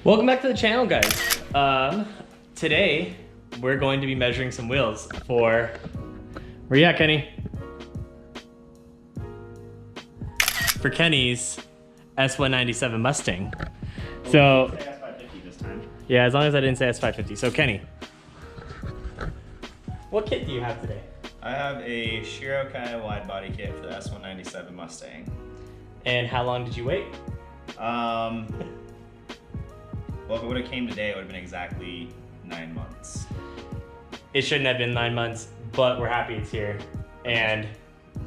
Welcome back to the channel, guys. Today we're going to be measuring some wheels for, where you at, Kenny? For Kenny's S197 Mustang. So, S550 this time. Yeah, as long as I didn't say S550. So Kenny, what kit do you have today? I have a Shirokai wide body kit for the S197 Mustang. And how long did you wait? Well, if it would have came today, it would have been exactly 9 months. It shouldn't have been 9 months, but we're happy it's here. And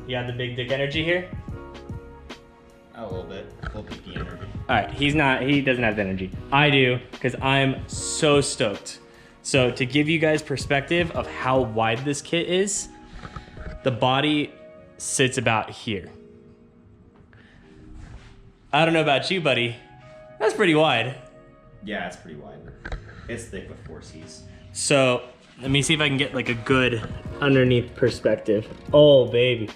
you have the big dick energy here? A little bit, full PP energy. All right, he doesn't have the energy. I do, because I'm so stoked. So to give you guys perspective of how wide this kit is, the body sits about here. I don't know about you, buddy. That's pretty wide. Yeah, it's pretty wide. It's thick with 4 Cs. So let me see if I can get like a good underneath perspective. Oh, baby.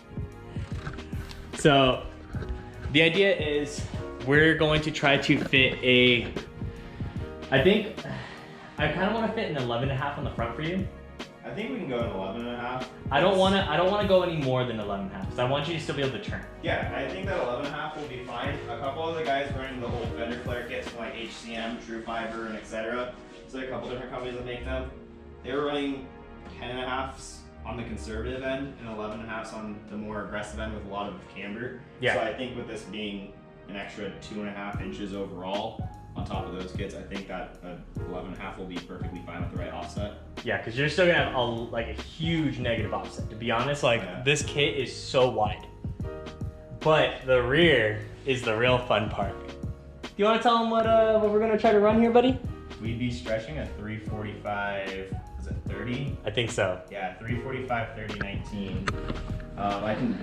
So the idea is we're going to try to fit a, I think, I kind of want to fit an 11.5 on the front for you. I think we can go an 11.5. I don't want to go any more than 11.5 because I want you to still be able to turn. Yeah, I think that 11.5 will be fine. A couple of the guys running the whole fender flare kits from like HCM, True Fiber, and etc. So a couple different companies that make them. They were running 10.5s on the conservative end and 11.5s on the more aggressive end with a lot of camber. Yeah. So I think with this being an extra 2.5 inches overall on top of those kits, I think that 11.5 will be perfectly fine with the right offset. Yeah, because you're still gonna have a huge negative offset. To be honest, this kit is so wide, but the rear is the real fun part. Do you want to tell them what we're gonna try to run here, buddy? We'd be stretching a 345. Is it 30? I think so. Yeah, 345, 30, 19.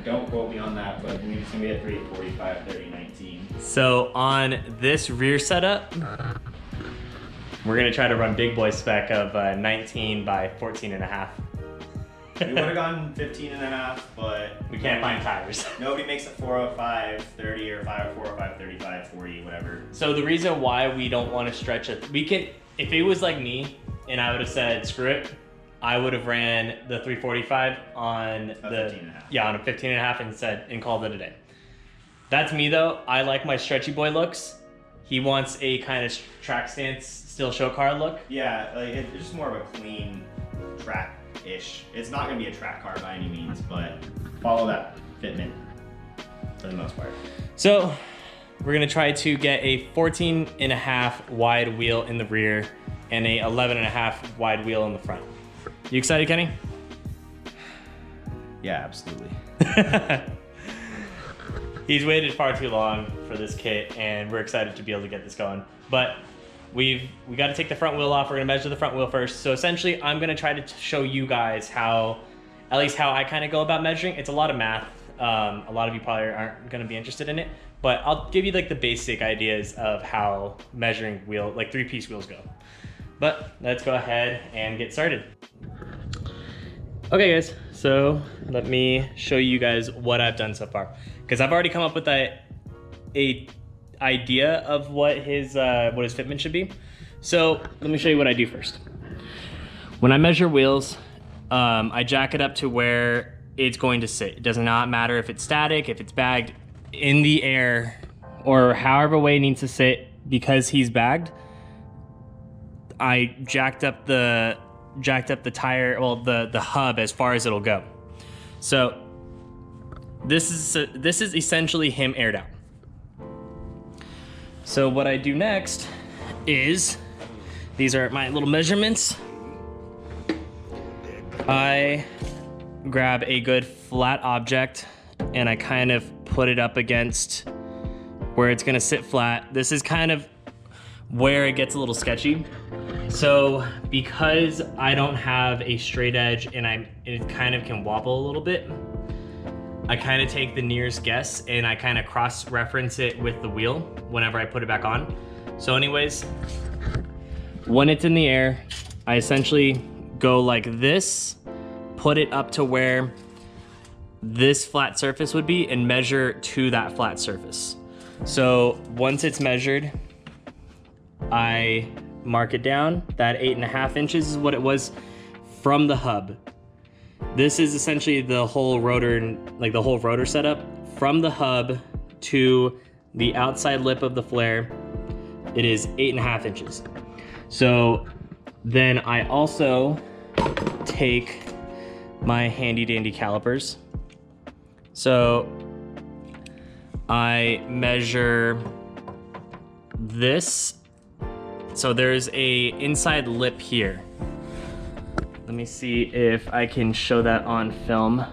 Don't quote me on that, but it's gonna be at 345, 30, 19. So on this rear setup, we're gonna try to run big boy spec of 19 by 14.5. We would have gone 15.5, but we can't find tires. Nobody makes a 405, 30 or 405, 35, 40, whatever. So the reason why we don't want to stretch it, if it was like me and I would have said, screw it, I would have ran the 345 on on a 15.5 and called it a day. That's me though. I like my stretchy boy looks. He wants a kind of track stance, still show car look. Yeah, like it's just more of a clean track-ish. It's not gonna be a track car by any means, but follow that fitment for the most part. So we're gonna try to get a 14.5 wide wheel in the rear and a 11.5 wide wheel in the front. You excited, Kenny? Yeah, absolutely. He's waited far too long for this kit and we're excited to be able to get this going. But we got to take the front wheel off. We're gonna measure the front wheel first. So essentially I'm gonna try to show you guys at least how I kind of go about measuring. It's a lot of math. A lot of you probably aren't gonna be interested in it, but I'll give you like the basic ideas of how measuring wheel, like 3-piece wheels go. But let's go ahead and get started. Okay guys, so let me show you guys what I've done so far. Because I've already come up with a idea of what his fitment should be. So let me show you what I do first. When I measure wheels, I jack it up to where it's going to sit. It does not matter if it's static, if it's bagged in the air, or however way it needs to sit. Because he's bagged, I jacked up the tire, well, the hub as far as it'll go. So this is essentially him aired out. So what I do next is, these are my little measurements. I grab a good flat object and I kind of put it up against where it's gonna sit flat. This is kind of where it gets a little sketchy. So because I don't have a straight edge and it kind of can wobble a little bit, I kind of take the nearest guess and I kind of cross-reference it with the wheel whenever I put it back on. So anyways, when it's in the air, I essentially go like this, put it up to where this flat surface would be and measure to that flat surface. So once it's measured, I mark it down. That 8.5 inches is what it was from the hub. This is essentially the whole rotor, like the whole rotor setup. From the hub to the outside lip of the flare, it is 8.5 inches. So then I also take my handy dandy calipers. So I measure this. So there's a inside lip here. Let me see if I can show that on film.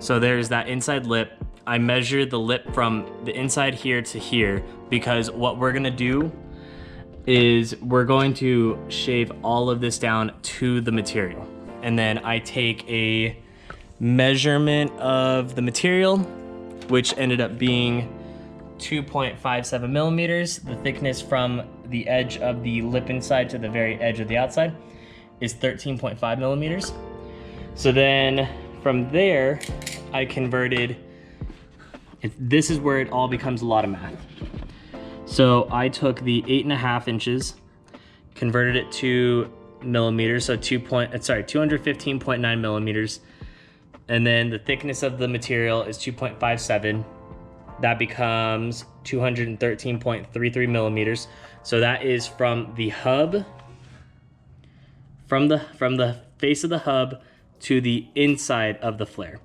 So there's that inside lip. I measure the lip from the inside here to here, because what we're gonna do is we're going to shave all of this down to the material. And then I take a measurement of the material, which ended up being 2.57 millimeters. The thickness from the edge of the lip inside to the very edge of the outside is 13.5 millimeters. So then from there, I converted, this is where it all becomes a lot of math. So I took the 8.5 inches, converted it to millimeters, so 215.9 millimeters. And then the thickness of the material is 2.57. That becomes 213.33 millimeters. So that is from the hub, from the face of the hub to the inside of the flare.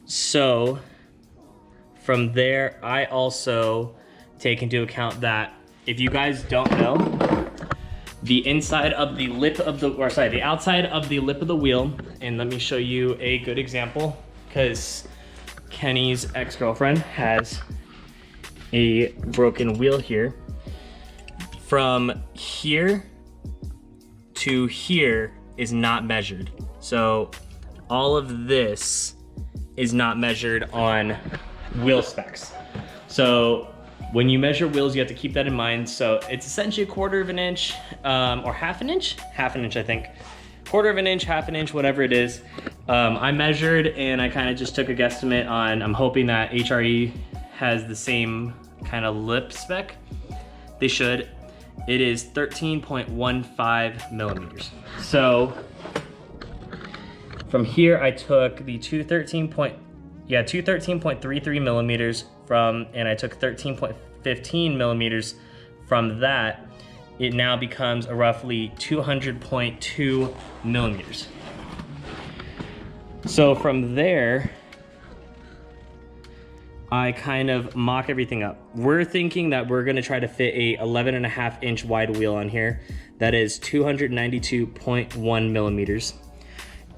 So from there, I also take into account that if you guys don't know, the inside of the lip of the, or sorry, the outside of the lip of the wheel, and let me show you a good example, because Kenny's ex-girlfriend has a broken wheel here. From here to here is not measured. So all of this is not measured on wheel specs. So when you measure wheels, you have to keep that in mind. So it's essentially 1/4 of an inch, or half an inch? Half an inch, I think. 1/4 of an inch, half an inch, whatever it is. I measured and I kind of just took a guesstimate on, I'm hoping that HRE has the same kind of lip spec. They should. It is 13.15 millimeters. So from here, I took the 213.33 millimeters from, and I took 13.15 millimeters from that. It now becomes a roughly 200.2 millimeters. So from there, I kind of mock everything up. We're thinking that we're gonna try to fit a 11.5 inch wide wheel on here. That is 292.1 millimeters.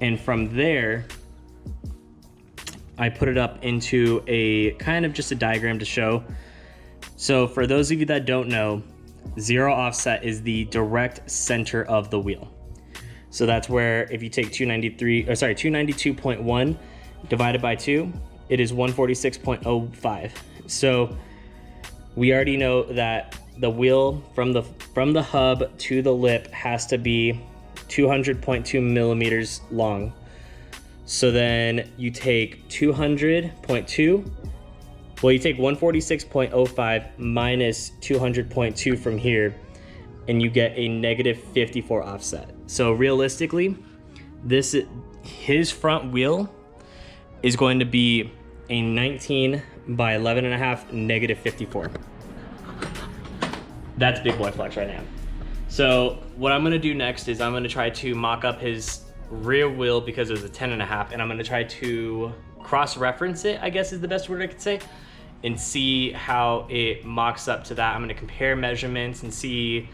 And from there, I put it up into a kind of just a diagram to show. So for those of you that don't know, zero offset is the direct center of the wheel. So that's where if you take 292.1 divided by 2, it is 146.05. So we already know that the wheel from the hub to the lip has to be 200.2 millimeters long. So then you take 200.2, well, you take 146.05 minus 200.2 from here, and you get a -54 offset. So realistically, his front wheel is going to be a 19 by 11.5 -54. That's big boy flex right now. So what I'm gonna do next is I'm gonna try to mock up his rear wheel because it was a 10.5, and I'm gonna try to cross-reference it, I guess is the best word I could say, and see how it mocks up to that. I'm gonna compare measurements and see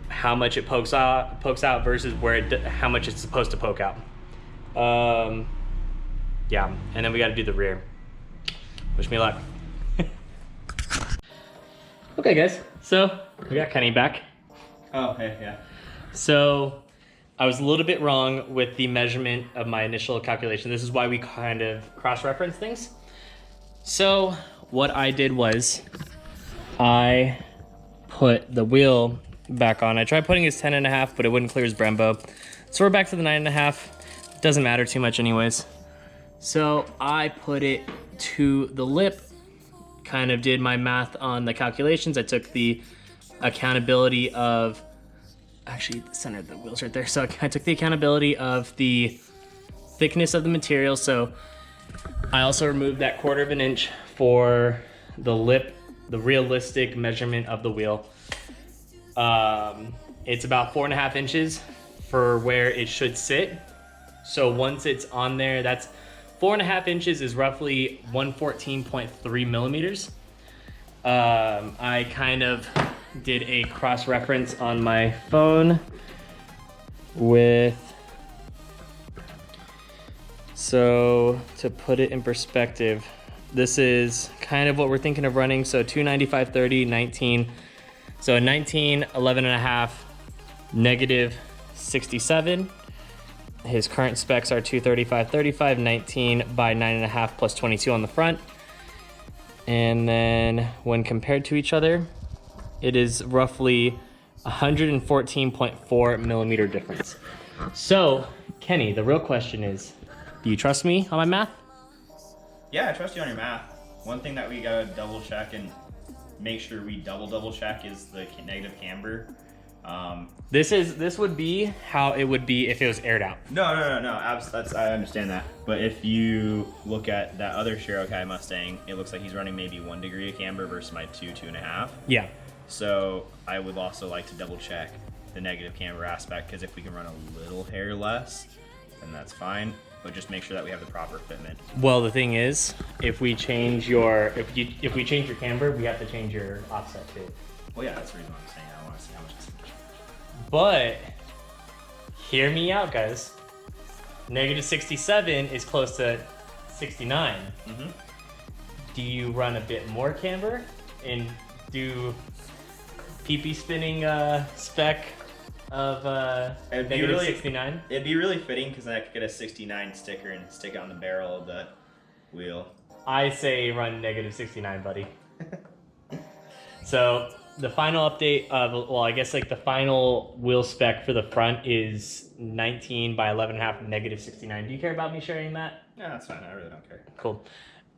how much it pokes out versus how much it's supposed to poke out. Yeah, and then we gotta do the rear. Wish me luck. Okay guys, so we got Kenny back. Oh, hey, yeah. So I was a little bit wrong with the measurement of my initial calculation. This is why we kind of cross-reference things. So what I did was I put the wheel back on. I tried putting his 10.5, but it wouldn't clear his Brembo. So we're back to the 9.5. Doesn't matter too much anyways. So I put it to the lip kind of did my math on the calculations. I took the accountability of, actually the center of the wheels right there. So I took the accountability of the thickness of the material. So I also removed that 1/4 of an inch for the lip, the realistic measurement of the wheel. It's about 4.5 inches for where it should sit. So once it's on there, that's 4.5 inches is roughly 114.3 millimeters. I kind of did a cross-reference on my phone with, so to put it in perspective, this is kind of what we're thinking of running. So 295/30, 19. So 19, 11.5, negative 67. His current specs are 235/35, 19 by 9.5 plus 22 on the front. And then when compared to each other, it is roughly 114.4 millimeter difference. So, Kenny, the real question is, do you trust me on my math? Yeah, I trust you on your math. One thing that we gotta double check and make sure we double check is the negative camber. This would be how it would be if it was aired out. No. I understand that. But if you look at that other Shirokai Mustang, it looks like he's running maybe 1 degree of camber versus my 2.5. Yeah. So I would also like to double check the negative camber aspect, because if we can run a little hair less, then that's fine. But just make sure that we have the proper fitment. Well, the thing is, if we change your camber, we have to change your offset too. Well, yeah, that's the reason why I'm saying I want to see how much it's. But hear me out, guys. Negative 67 is close to 69. Mm-hmm. Do you run a bit more camber and do pee-pee spinning spec of negative 69? It'd be really fitting, because then I could get a 69 sticker and stick it on the barrel of the wheel. I say run negative 69, buddy. So the final update of, well, I guess like the final wheel spec for the front is 19 by 11.5, negative 69. Do you care about me sharing that? Yeah, that's fine. I really don't care. Cool.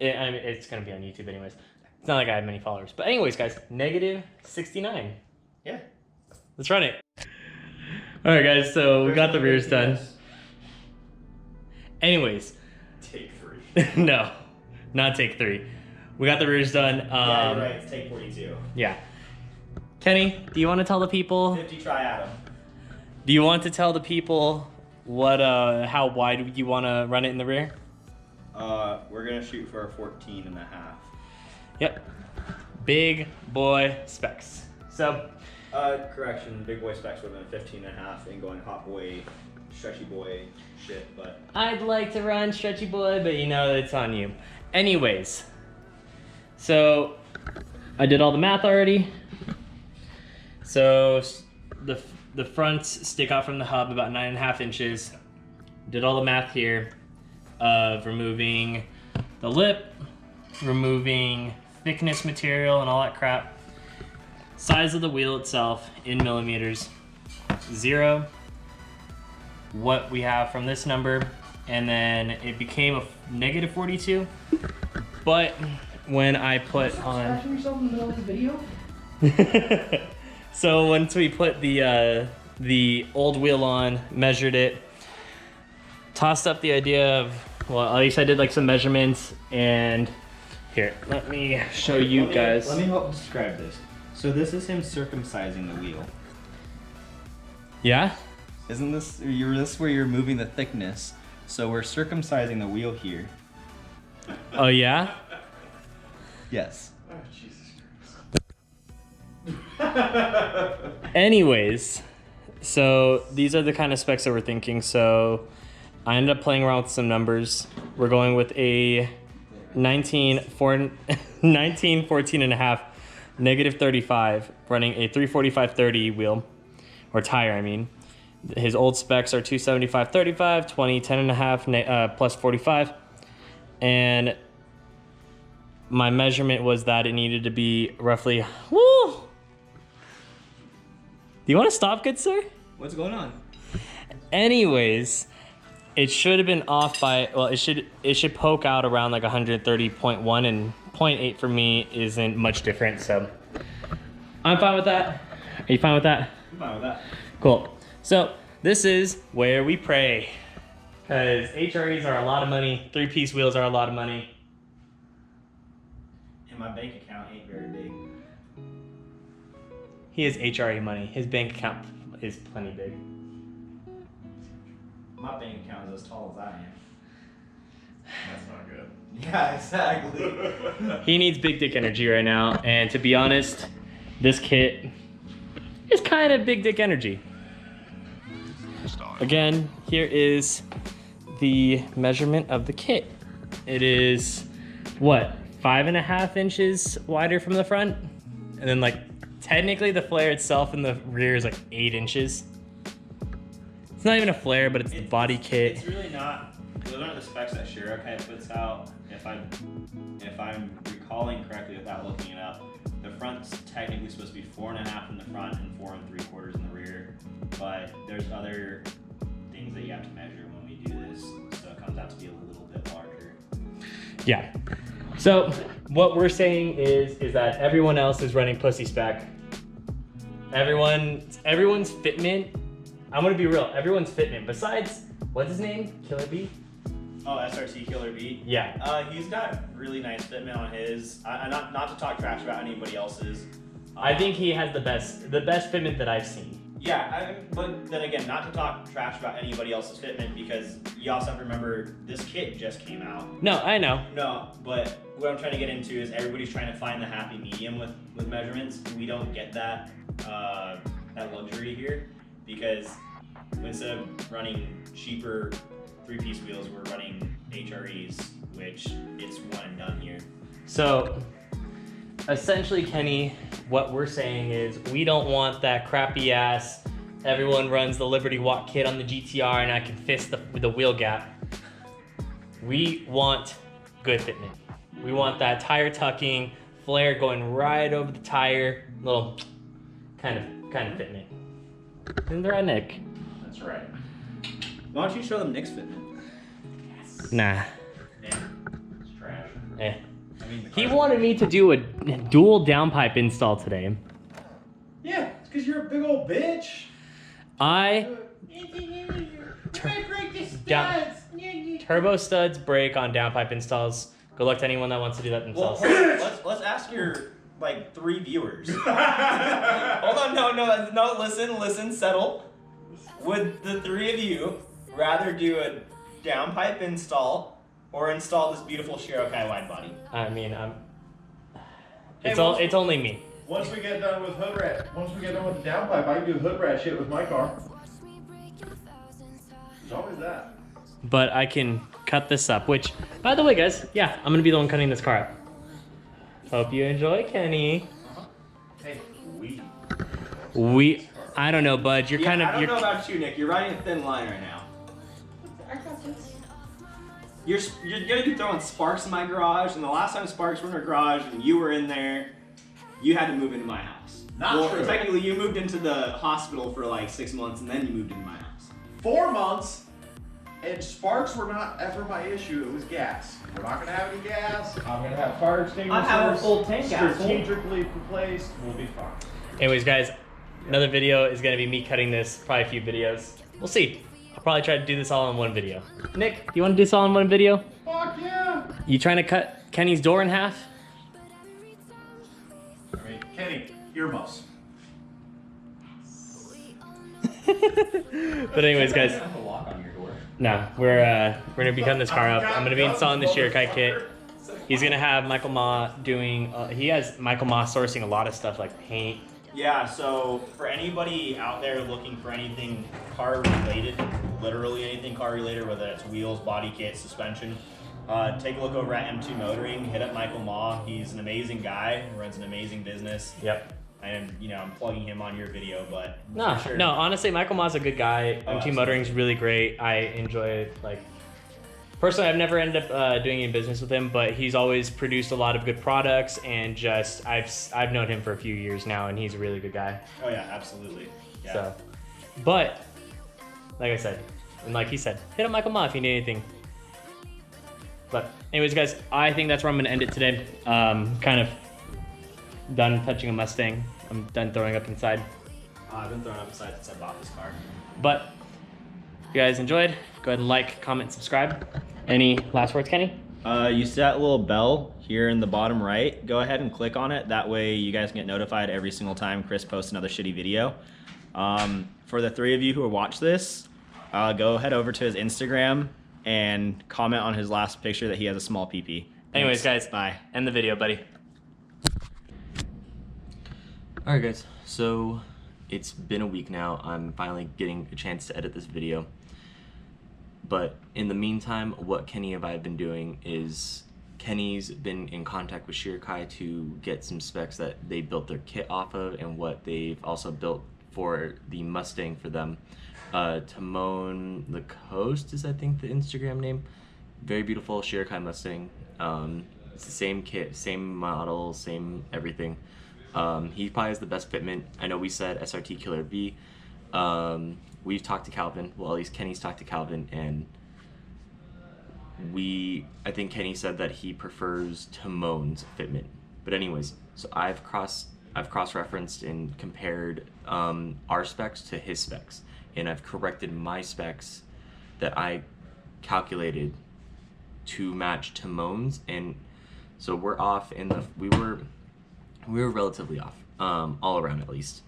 I mean, it's gonna be on YouTube anyways. It's not like I have many followers. But anyways, guys, negative 69. Yeah. Let's run it. All right, guys, so we got the rears done. Anyways. Take 3. No, not take 3. We got the rears done. Yeah, you're right. It's take 42. Yeah. Kenny, do you want to tell the people? 50 tri-atom. Do you want to tell the people what, how wide you want to run it in the rear? We're gonna shoot for a 14.5. Yep. Big boy specs. So. Correction. Big boy specs would have been 15.5 and going hot boy, stretchy boy shit, but. I'd like to run stretchy boy, but you know it's on you. Anyways. So I did all the math already. So the fronts stick out from the hub about 9.5 inches. Did all the math here of removing the lip, removing thickness material and all that crap. Size of the wheel itself in millimeters, 0. What we have from this number, and then it became a negative 42. But when I put on, Scratching yourself in the middle of the video? so once we put the old wheel on, measured it, tossed up the idea of, well, at least I did like some measurements, and here, let me show you guys. Let me help describe this. So this is him circumcising the wheel. Yeah? Isn't this where you're moving the thickness? So we're circumcising the wheel here. Oh yeah? Yes. Oh, Jesus Christ. Anyways, so these are the kind of specs that we're thinking. So I ended up playing around with some numbers. We're going with a 19, 14.5, negative 35, running a 345/30 wheel, or tire, I mean. His old specs are 275/35, 20, 10.5, plus 45. And my measurement was that it needed to be roughly, woo! Do you want to stop, good sir? What's going on? Anyways, it should have been off by, well, it should poke out around like 130.1 and 0.8 for me isn't much different, so I'm fine with that. Are you fine with that? I'm fine with that. Cool. So this is where we pray, because HREs are a lot of money. 3-piece wheels are a lot of money. And my bank account ain't very big. He has HRE money. His bank account is plenty big. My bank account is as tall as I am. That's not good. Yeah, exactly. He needs big dick energy right now, and to be honest, this kit is kind of big dick energy. Again, here is the measurement of the kit. It is, what, 5.5 inches wider from the front? And then like, technically the flare itself in the rear is like 8 inches. It's not even a flare, but it's the body kit. It's really not. Those aren't the specs that Shirokai puts out. If I'm recalling correctly without looking it up, the front's technically supposed to be 4.5 in the front and 4 3/4 in the rear. But there's other things that you have to measure when we do this, so it comes out to be a little bit larger. Yeah. So what we're saying is that everyone else is running pussy spec. Everyone's fitment. I'm gonna be real. Everyone's fitment besides what's his name? Killer B. Oh, SRC Killer B. Yeah. He's got really nice fitment on his. Not to talk trash about anybody else's. I think he has the best fitment that I've seen. Yeah, but then again, not to talk trash about anybody else's fitment, because you also have to remember this kit just came out. No, I know. No, but what I'm trying to get into is everybody's trying to find the happy medium with measurements. We don't get that that luxury here, because instead of running cheaper 3-piece wheels, we're running HREs, which it's one and done here. So essentially, Kenny, what we're saying is we don't want that crappy ass, everyone runs the Liberty Walk kit on the GTR and I can fist the wheel gap. We want good fitment. We want that tire tucking, flare going right over the tire, little kind of fitment. Isn't there, Nick? That's right. Why don't you show them Nick's fitment? Nah. It's trash. Eh. I mean, He wanted me to do a dual downpipe install today. Yeah, it's because you're a big old bitch. Turbo studs break on downpipe installs. Good luck to anyone that wants to do that themselves. Well, let's ask your 3 viewers. Hold on, no, listen, settle. Would the 3 of you rather do a downpipe install or install this beautiful Shirokai wide body? I mean, Hey, it's only me. Once we get done with hood rat, once we get done with the downpipe, I can do hood rat shit with my car. There's always that. But I can cut this up, which, by the way, guys, yeah, I'm gonna be the one cutting this car up. Hope you enjoy, Kenny. Hey, I don't know, bud. You're kind of. I don't know about you, Nick. You're riding a thin line right now. I got this. You're gonna be throwing sparks in my garage, and the last time sparks were in our garage and you were in there, you had to move into my house. Not true. Technically, you moved into the hospital for like 6 months, and then you moved into my house. 4 months, and sparks were not ever my issue. It was gas. We're not gonna have any gas. I'm gonna have fire extinguishers. I have a full tank, asshole. strategically placed. We'll be fine. Anyways, guys, another video is gonna be me cutting this. Probably a few videos. We'll see. I'll probably try to do this all in one video. Nick, you want to do this all in one video? Fuck yeah! You trying to cut Kenny's door in half? I mean, Kenny, earmuffs. But anyways, guys. I have a lock on your door. No, we're gonna be cutting this car up. I'm gonna be installing the Shirokai kit. He's gonna have Michael Ma doing. He has Michael Ma sourcing a lot of stuff like paint. Yeah, so for anybody out there looking for anything car related, literally anything car related, whether it's wheels, body kit, suspension, take a look over at M2 Motoring. Hit up Michael Ma. He's an amazing guy. Runs an amazing business. Yep. And I'm plugging him on your video, but No, for sure. no. Honestly, Michael Ma's a good guy. Oh, M2 absolutely. Motoring's really great. I enjoy it. Like, personally, I've never ended up doing any business with him, but he's always produced a lot of good products, and just I've known him for a few years now, and he's a really good guy. Oh yeah, absolutely. Yeah. So, but like I said, and like he said, hit up Michael Ma if you need anything. But anyways, guys, I think that's where I'm gonna end it today. Kind of done touching a Mustang. I'm done throwing up inside. I've been throwing up inside since I bought this car. But if you guys enjoyed, go ahead and like, comment, subscribe. Any last words, Kenny? You see that little bell here in the bottom right? Go ahead and click on it. That way you guys can get notified every single time Chris posts another shitty video. For the 3 of you who watch this, go head over to his Instagram and comment on his last picture that he has a small pee-pee. Anyways, guys, bye. end the video, buddy. All right, guys, so it's been a week now. I'm finally getting a chance to edit this video. But in the meantime, what Kenny and I have been doing is Kenny's been in contact with Shirokai to get some specs that they built their kit off of and what they've also built for the Mustang for them. Timon the Coast is, I think, the Instagram name. Very beautiful Shirokai Mustang. It's the same kit, same model, same everything. He probably has the best fitment. I know we said SRT Killer V. We've talked to Calvin, well, at least Kenny's talked to Calvin, and I think Kenny said that he prefers Timon's fitment. But anyways, so I've cross-referenced and compared our specs to his specs, and I've corrected my specs that I calculated to match Timon's, and so we're off in the, we were relatively off, all around at least.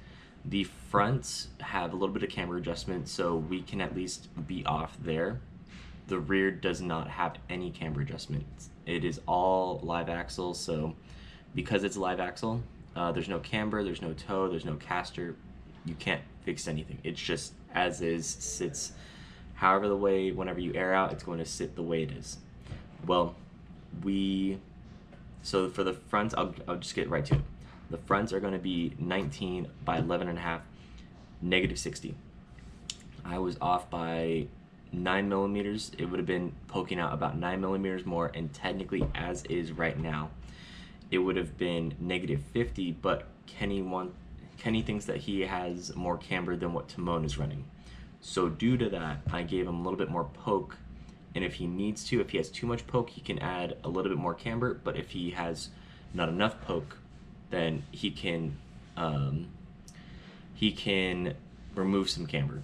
The fronts have a little bit of camber adjustment, so we can at least be off there. The rear does not have any camber adjustment. It is all live axle, so because it's live axle, there's no camber, there's no toe, there's no caster. You can't fix anything. It's just as is, sits however the way, whenever you air out, it's going to sit the way it is. Well, so for the fronts, I'll just get right to it. The fronts are going to be 19 by 11.5, -60. I was off by 9 millimeters. It would have been poking out about 9 millimeters more, and technically, as is right now, it would have been -50. But Kenny thinks that he has more camber than what Timon is running. So due to that, I gave him a little bit more poke. And if he needs to, if he has too much poke, he can add a little bit more camber. But if he has not enough poke, then he can remove some camber.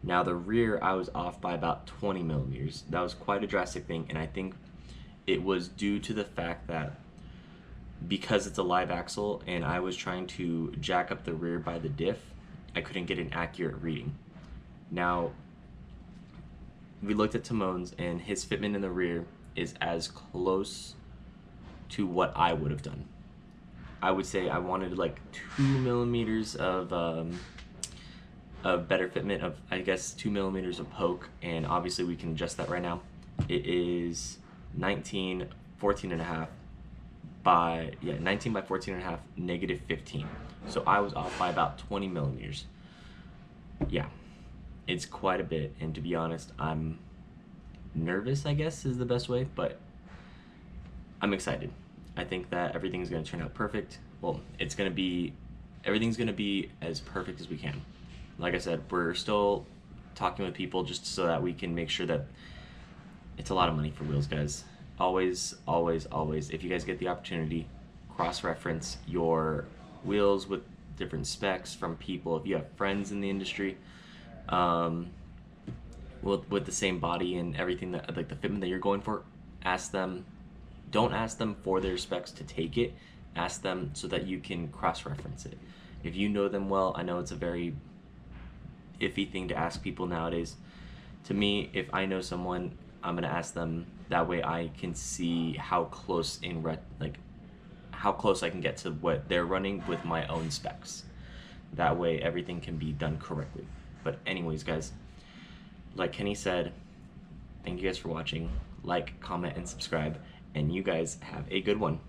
Now the rear, I was off by about 20 millimeters. That was quite a drastic thing, and I think it was due to the fact that because it's a live axle and I was trying to jack up the rear by the diff, I couldn't get an accurate reading. Now, we looked at Timon's, and his fitment in the rear is as close to what I would have done. I would say I wanted like 2 millimeters of better fitment, of I guess 2 millimeters of poke, and obviously we can adjust that right now. It is 19, 14.5 by, 19 by 14.5, -15. So I was off by about 20 millimeters. Yeah, it's quite a bit, and to be honest, I'm nervous, I guess is the best way, but I'm excited. I think that everything's going to turn out perfect. Well, everything's going to be as perfect as we can. Like I said, we're still talking with people just so that we can make sure that it's a lot of money for wheels, guys. Always, always, always, if you guys get the opportunity, cross-reference your wheels with different specs from people. If you have friends in the industry with the same body and everything, that like the fitment that you're going for, ask them. Don't ask them for their specs to take it. Ask them so that you can cross-reference it. If you know them well, I know it's a very iffy thing to ask people nowadays. To me, if I know someone, I'm gonna ask them. That way I can see how close how close I can get to what they're running with my own specs. That way everything can be done correctly. But anyways, guys, like Kenny said, thank you guys for watching. Like, comment, and subscribe. And you guys have a good one.